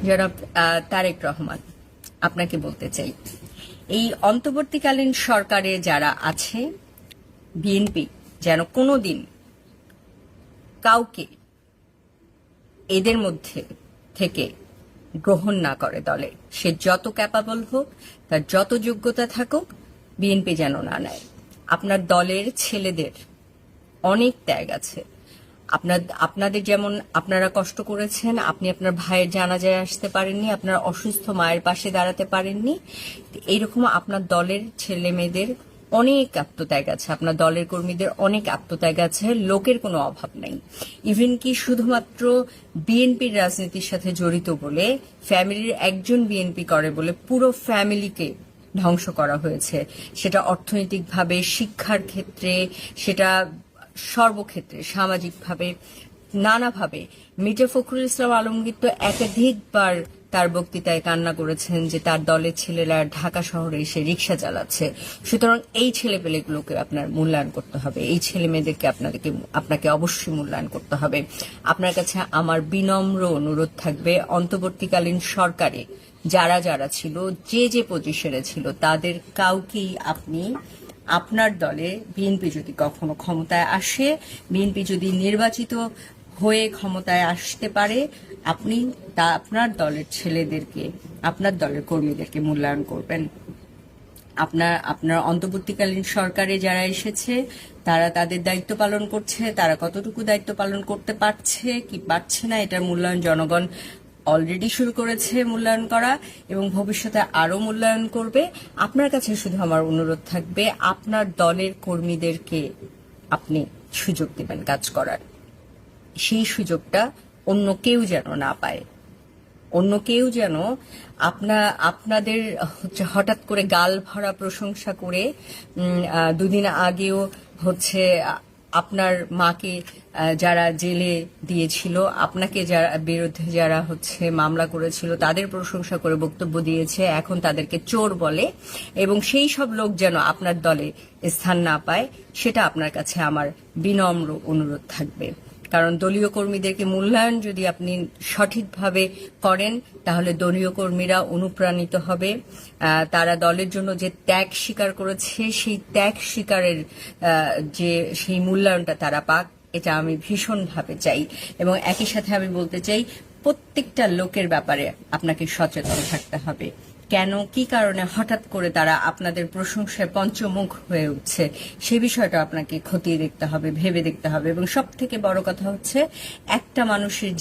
জনাব তারেক রহমান, আপনাকে বলতে চাই, এই অন্তর্বর্তীকালীন সরকারে যারা আছে, বিএনপি যেন কোনোদিন কাউকে এদের মধ্যে থেকে গ্রহণ না করে দলে। সে যত ক্যাপাবল হোক, তার যত যোগ্যতা থাকুক, বিএনপি যেন না নেয়। আপনার দলের ছেলেদের অনেক ত্যাগ আছে। আপনাদের যেমন আপনারা কষ্ট করেছেন, আপনি আপনার ভাইয়ের জানাজায় আসতে পারেননি, আপনার অসুস্থ মায়ের পাশে দাঁড়াতে পারেননি, এইরকম আপনার দলের ছেলে মেয়েদের অনেক আত্মত্যাগ আছে, আপনার দলের কর্মীদের অনেক আত্মত্যাগ আছে। লোকের কোনো অভাব নেই। ইভেন কি শুধুমাত্র বিএনপির রাজনীতির সাথে জড়িত বলে, ফ্যামিলির একজন বিএনপি করে বলে পুরো ফ্যামিলিকে ধ্বংস করা হয়েছে। সেটা অর্থনৈতিকভাবে, শিক্ষার ক্ষেত্রে, সেটা সর্বক্ষেত্রে, সামাজিকভাবে, নানাভাবে। মির্জা ফখরুল ইসলাম আলমগীর তো একাধিকবার তার বক্তৃতায় কান্না করেছেন যে তার দলের ছেলেরা ঢাকা শহরে এসে রিক্সা চালাচ্ছে। সুতরাং এই ছেলেপেলেগুলোকে আপনার মূল্যায়ন করতে হবে, এই ছেলে মেয়েদেরকে আপনাকে অবশ্যই মূল্যায়ন করতে হবে। আপনার কাছে আমার বিনম্র অনুরোধ থাকবে, অন্তর্বর্তীকালীন সরকারে যারা যারা ছিল, যে পজিশনে ছিল, তাদের কাউকেই আপনি আপনার দলে, বিএনপি যদি কখনো ক্ষমতায় আসে, বিএনপি যদি নির্বাচিত হয়ে ক্ষমতায় আসতে পারে, আপনি আপনার দলের ছেলেদেরকে, আপনার দলের কর্মীদেরকে মূল্যায়ন করবেন। আপনার অন্তর্বর্তীকালীন সরকারে যারা এসেছে, তারা তাদের দায়িত্ব পালন করছে, তারা কতটুকু দায়িত্ব পালন করতে পারছে কি পারছে না, এটার মূল্যায়ন জনগণ অলরেডি শুরু করেছে মূল্যায়ন করা, এবং ভবিষ্যতে আরো মূল্যায়ন করবে। আপনার কাছে শুধু আমার অনুরোধ থাকবে, আপনার দলের কর্মীদেরকে আপনি সুযোগ দেবেন কাজ করার। সেই সুযোগটা অন্য কেউ যেন না পায়। অন্য কেউ যেন আপনাদের হঠাৎ করে গাল ভরা প্রশংসা করে, দুদিন আগেও আপনার মাকে যারা জেলে দিয়েছিল, আপনাকে যারা বিরুদ্ধে যারা মামলা করেছিল, তাদের প্রশংসা করে বক্তব্য দিয়েছে, এখন তাদেরকে চোর বলে, এবং সেই সব লোক যেন আপনার দলে স্থান না পায়, সেটা আপনার কাছে আমার বিনম্র অনুরোধ থাকবে। কারণ দলীয় কর্মীদেরকে মূল্যায়ন যদি আপনি সঠিকভাবে করেন, তাহলে দলীয় কর্মীরা অনুপ্রাণিত হবে। তারা দলের জন্য যে ত্যাগ স্বীকার করেছে, সেই ত্যাগ স্বীকারের সেই মূল্যায়নটা তারা পাক, এটা আমি ভীষণভাবে চাই। এবং একই সাথে আমি বলতে চাই, প্রত্যেকটা লোকের ব্যাপারে আপনাকে সচেতন থাকতে হবে। কেন, কি কারণে হঠাৎ করে তারা আপনাদের প্রশংসায় পঞ্চমুখ হয়ে উঠছে, সে বিষয়টা আপনাকে খতিয়ে দেখতে হবে, ভেবে দেখতে হবে। এবং সব থেকে বড় কথা হচ্ছে, একটা মানুষের